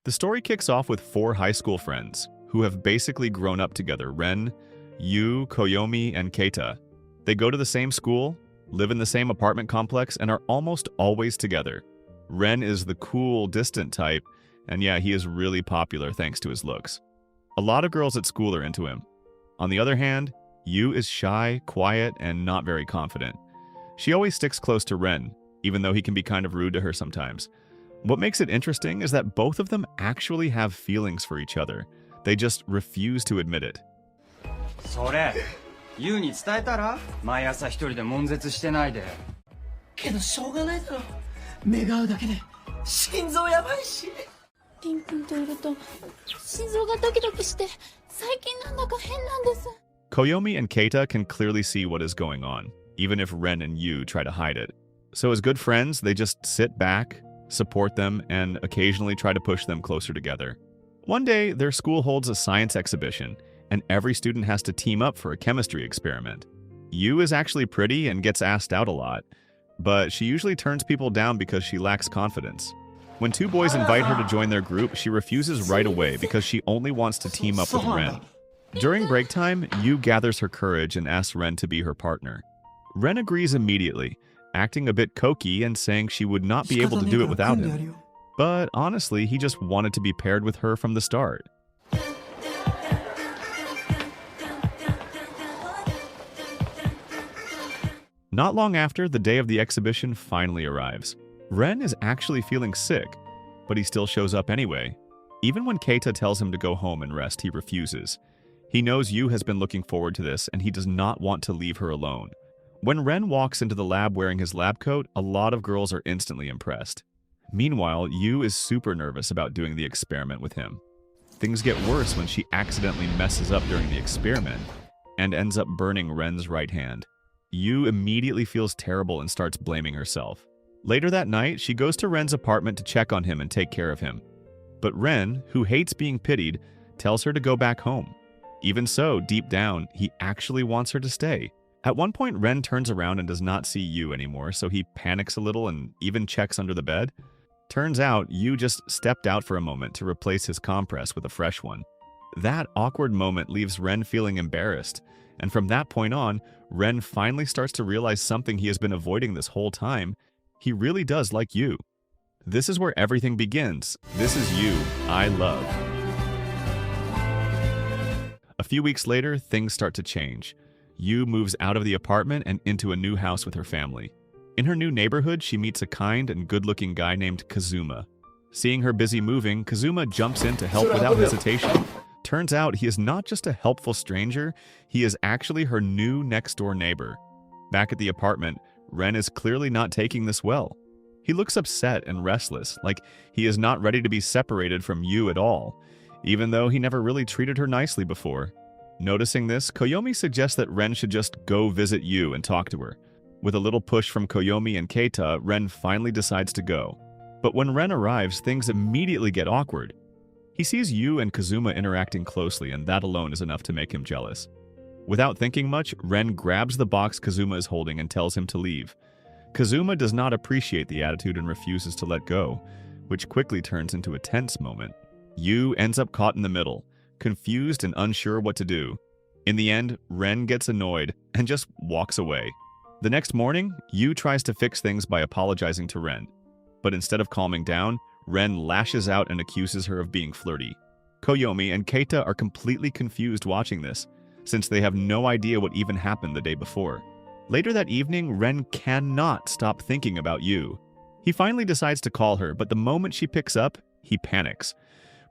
The story kicks off with four high school friends who have basically grown up together: Ren, Yu, Koyomi, and Keita. They go to the same school, live in the same apartment complex, and are almost always together. Ren is the cool, distant type, and yeah, he is really popular thanks to his looks. A lot of girls at school are into him. On the other hand, Yu is shy, quiet, and not very confident. She always sticks close to Ren, even though he can be kind of rude to her sometimes. What makes it interesting is that both of them actually have feelings for each other. They just refuse to admit it. それ、ユウに伝えたら？毎朝一人で悶絶してないで。けどしょうがないだろ。目が合うだけで心臓やばいし。リン君といると心臓がドキドキして最近なんだか変なんです。Koyomi and Keita can clearly see what is going on, even if Ren and Yu try to hide it. So as good friends, they just sit back, support them, and occasionally try to push them closer together. One day, their school holds a science exhibition, and every student has to team up for a chemistry experiment. Yu is actually pretty and gets asked out a lot, but she usually turns people down because she lacks confidence. When two boys invite her to join their group, she refuses right away because she only wants to team up with Ren. During break time, Yu gathers her courage and asks Ren to be her partner. Ren agrees immediately, acting a bit cocky and saying she would not be able to do it without him. But honestly, he just wanted to be paired with her from the start. Not long after, the day of the exhibition finally arrives. Ren is actually feeling sick, but he still shows up anyway. Even when Keita tells him to go home and rest, he refuses. He knows Yu has been looking forward to this, and he does not want to leave her alone. When Ren walks into the lab wearing his lab coat, a lot of girls are instantly impressed. Meanwhile, Yu is super nervous about doing the experiment with him. Things get worse when she accidentally messes up during the experiment and ends up burning Ren's right hand. Yu immediately feels terrible and starts blaming herself. Later that night, she goes to Ren's apartment to check on him and take care of him. But Ren, who hates being pitied, tells her to go back home. Even so, deep down, he actually wants her to stay. At one point, Ren turns around and does not see Yu anymore, so he panics a little and even checks under the bed. Turns out, Yu just stepped out for a moment to replace his compress with a fresh one. That awkward moment leaves Ren feeling embarrassed, and from that point on, Ren finally starts to realize something he has been avoiding this whole time. He really does like Yu. This is where everything begins. This is Yu I love. A few weeks later, things start to change. Yu moves out of the apartment and into a new house with her family. In her new neighborhood, she meets a kind and good-looking guy named Kazuma. Seeing her busy moving, Kazuma jumps in to help without hesitation. Turns out he is not just a helpful stranger, he is actually her new next-door neighbor. Back at the apartment, Ren is clearly not taking this well. He looks upset and restless, like he is not ready to be separated from Yu at all, even though he never really treated her nicely before. Noticing this, Koyomi suggests that Ren should just go visit Yu and talk to her. With a little push from Koyomi and Keita, Ren finally decides to go. But when Ren arrives, things immediately get awkward. He sees Yu and Kazuma interacting closely, and that alone is enough to make him jealous. Without thinking much, Ren grabs the box Kazuma is holding and tells him to leave. Kazuma does not appreciate the attitude and refuses to let go, which quickly turns into a tense moment. Yu ends up caught in the middle, confused and unsure what to do. In the end, Ren gets annoyed and just walks away. The next morning, Yu tries to fix things by apologizing to Ren. But instead of calming down, Ren lashes out and accuses her of being flirty. Koyomi and Keita are completely confused watching this, since they have no idea what even happened the day before. Later that evening, Ren cannot stop thinking about Yu. He finally decides to call her, but the moment she picks up, he panics,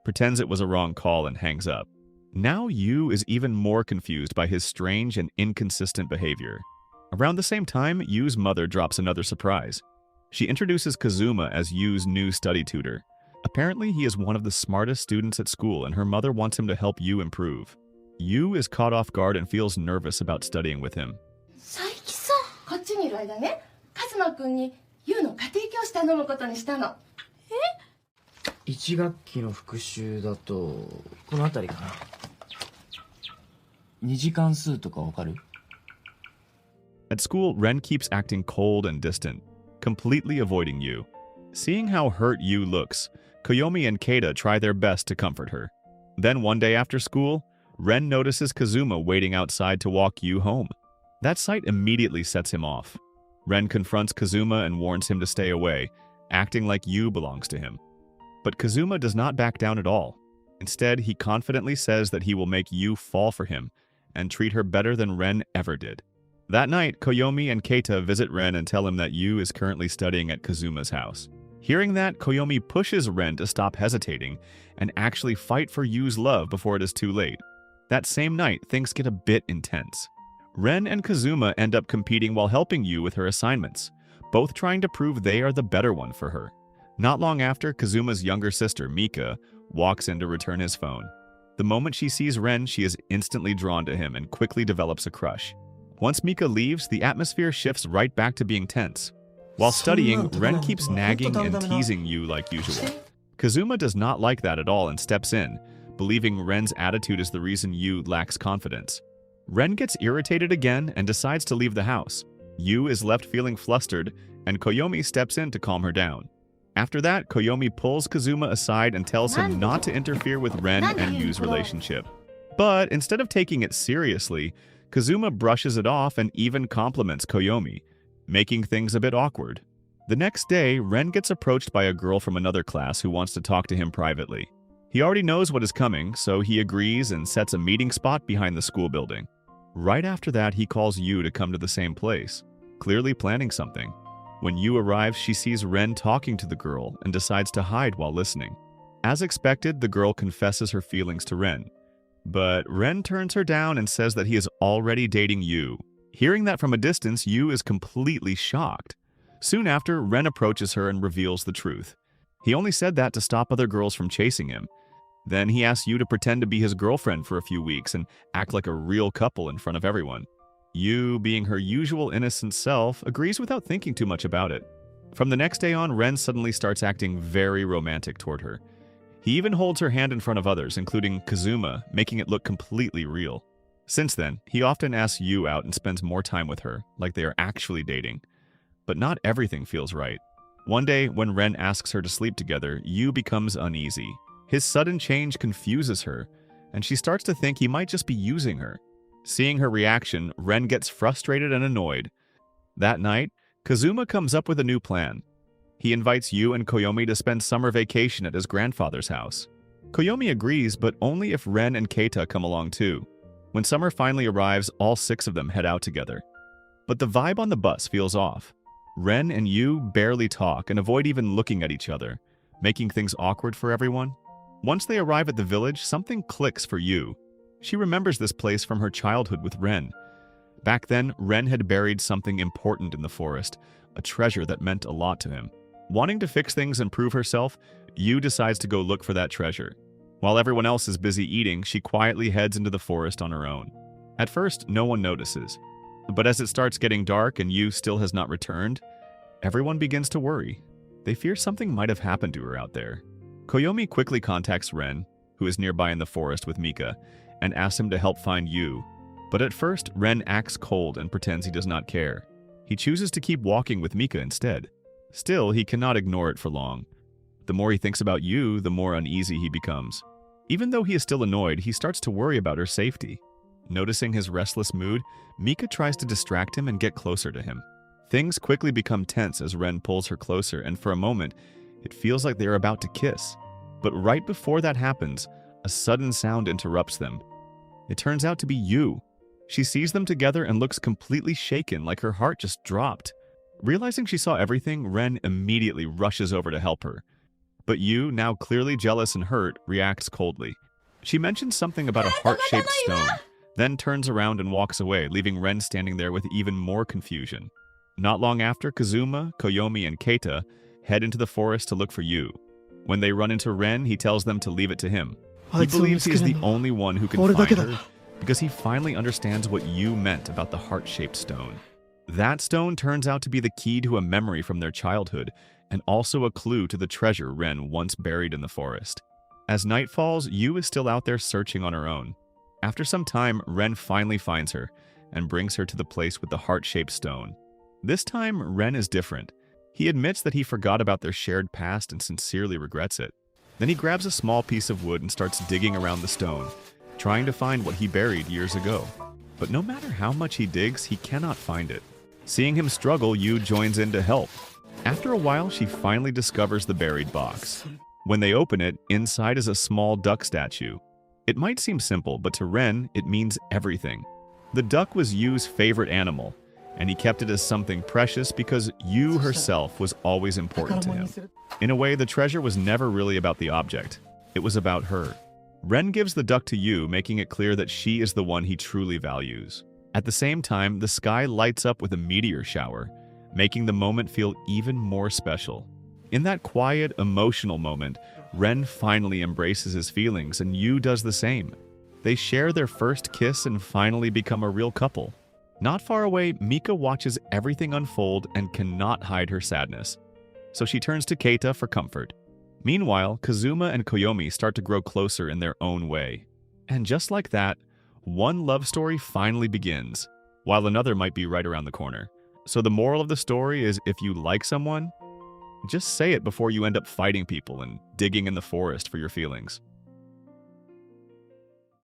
pretends it was a wrong call, and hangs up. Now Yu is even more confused by his strange and inconsistent behavior. Around the same time, Yu's mother drops another surprise. She introduces Kazuma as Yu's new study tutor. Apparently, he is one of the smartest students at school, and her mother wants him to help Yu improve. Yu is caught off guard and feels nervous about studying with him. 最近さ、こっちにいる間ね、カズマくんにユウの家庭教師頼むことにしたの。1学期の復習だとこの辺りかな。二次関数とかわかる？ At school, Ren keeps acting cold and distant, completely avoiding Yu. Seeing how hurt Yu looks, Koyomi and Keita try their best to comfort her. Then one day after school, Ren notices Kazuma waiting outside to walk Yu home. That sight immediately sets him off. Ren confronts Kazuma and warns him to stay away, acting like Yu belongs to him. But Kazuma does not back down at all. Instead, he confidently says that he will make Yu fall for him and treat her better than Ren ever did. That night, Koyomi and Keita visit Ren and tell him that Yu is currently studying at Kazuma's house. Hearing that, Koyomi pushes Ren to stop hesitating and actually fight for Yu's love before it is too late. That same night, things get a bit intense. Ren and Kazuma end up competing while helping Yu with her assignments, both trying to prove they are the better one for her. Not long after, Kazuma's younger sister, Mika, walks in to return his phone. The moment she sees Ren, she is instantly drawn to him and quickly develops a crush. Once Mika leaves, the atmosphere shifts right back to being tense. While studying, Ren keeps nagging and teasing Yu like usual. Kazuma does not like that at all and steps in, believing Ren's attitude is the reason Yu lacks confidence. Ren gets irritated again and decides to leave the house. Yu is left feeling flustered, and Koyomi steps in to calm her down. After that, Koyomi pulls Kazuma aside and tells him not to interfere with Ren and Yu's relationship. But instead of taking it seriously, Kazuma brushes it off and even compliments Koyomi, making things a bit awkward. The next day, Ren gets approached by a girl from another class who wants to talk to him privately. He already knows what is coming, so he agrees and sets a meeting spot behind the school building. Right after that, he calls Yu to come to the same place, clearly planning something. When Yu arrives, she sees Ren talking to the girl and decides to hide while listening. As expected, the girl confesses her feelings to Ren. But Ren turns her down and says that he is already dating Yu. Hearing that from a distance, Yu is completely shocked. Soon after, Ren approaches her and reveals the truth. He only said that to stop other girls from chasing him. Then he asks Yu to pretend to be his girlfriend for a few weeks and act like a real couple in front of everyone. Yu, being her usual innocent self, agrees without thinking too much about it. From the next day on, Ren suddenly starts acting very romantic toward her. He even holds her hand in front of others, including Kazuma, making it look completely real. Since then, he often asks Yu out and spends more time with her, like they are actually dating. But not everything feels right. One day, when Ren asks her to sleep together, Yu becomes uneasy. His sudden change confuses her, and she starts to think he might just be using her. Seeing her reaction, Ren gets frustrated and annoyed. That night, Kazuma comes up with a new plan. He invites Yu and Koyomi to spend summer vacation at his grandfather's house. Koyomi agrees, but only if Ren and Keita come along too. When summer finally arrives, all 6 of them head out together. But the vibe on the bus feels off. Ren and Yu barely talk and avoid even looking at each other, making things awkward for everyone. Once they arrive at the village, something clicks for Yu. She remembers this place from her childhood with Ren. Back then, Ren had buried something important in the forest, a treasure that meant a lot to him. Wanting to fix things and prove herself, Yu decides to go look for that treasure. While everyone else is busy eating, she quietly heads into the forest on her own. At first, no one notices. But as it starts getting dark and Yu still has not returned, everyone begins to worry. They fear something might have happened to her out there. Koyomi quickly contacts Ren, who is nearby in the forest with Mika, and asks him to help find Yu. But at first, Ren acts cold and pretends he does not care. He chooses to keep walking with Mika instead. Still, he cannot ignore it for long. The more he thinks about Yu, the more uneasy he becomes. Even though he is still annoyed, he starts to worry about her safety. Noticing his restless mood, Mika tries to distract him and get closer to him. Things quickly become tense as Ren pulls her closer, and for a moment, it feels like they are about to kiss. But right before that happens, a sudden sound interrupts them. It turns out to be Yu. She sees them together and looks completely shaken, like her heart just dropped. Realizing she saw everything, Ren immediately rushes over to help her. But Yu, now clearly jealous and hurt, reacts coldly. She mentions something about a heart-shaped stone, then turns around and walks away, leaving Ren standing there with even more confusion. Not long after, Kazuma, Koyomi, and Keita head into the forest to look for Yu. When they run into Ren, he tells them to leave it to him. He believes he is the only one who can find her, because he finally understands what Yu meant about the heart-shaped stone. That stone turns out to be the key to a memory from their childhood, and also a clue to the treasure Ren once buried in the forest. As night falls, Yu is still out there searching on her own. After some time, Ren finally finds her, and brings her to the place with the heart-shaped stone. This time, Ren is different. He admits that he forgot about their shared past and sincerely regrets it. Then he grabs a small piece of wood and starts digging around the stone, trying to find what he buried years ago. But no matter how much he digs, he cannot find it. Seeing him struggle, Yu joins in to help. After a while, she finally discovers the buried box. When they open it, inside is a small duck statue. It might seem simple, but to Ren, it means everything. The duck was Yu's favorite animal, and he kept it as something precious because Yu herself was always important to him. In a way, the treasure was never really about the object. It was about her. Ren gives the duck to Yu, making it clear that she is the one he truly values. At the same time, the sky lights up with a meteor shower, making the moment feel even more special. In that quiet, emotional moment, Ren finally embraces his feelings, and Yu does the same. They share their first kiss and finally become a real couple. Not far away, Mika watches everything unfold and cannot hide her sadness. So she turns to Keita for comfort. Meanwhile, Kazuma and Koyomi start to grow closer in their own way. And just like that, one love story finally begins, while another might be right around the corner. So the moral of the story is, if you like someone, just say it before you end up fighting people and digging in the forest for your feelings.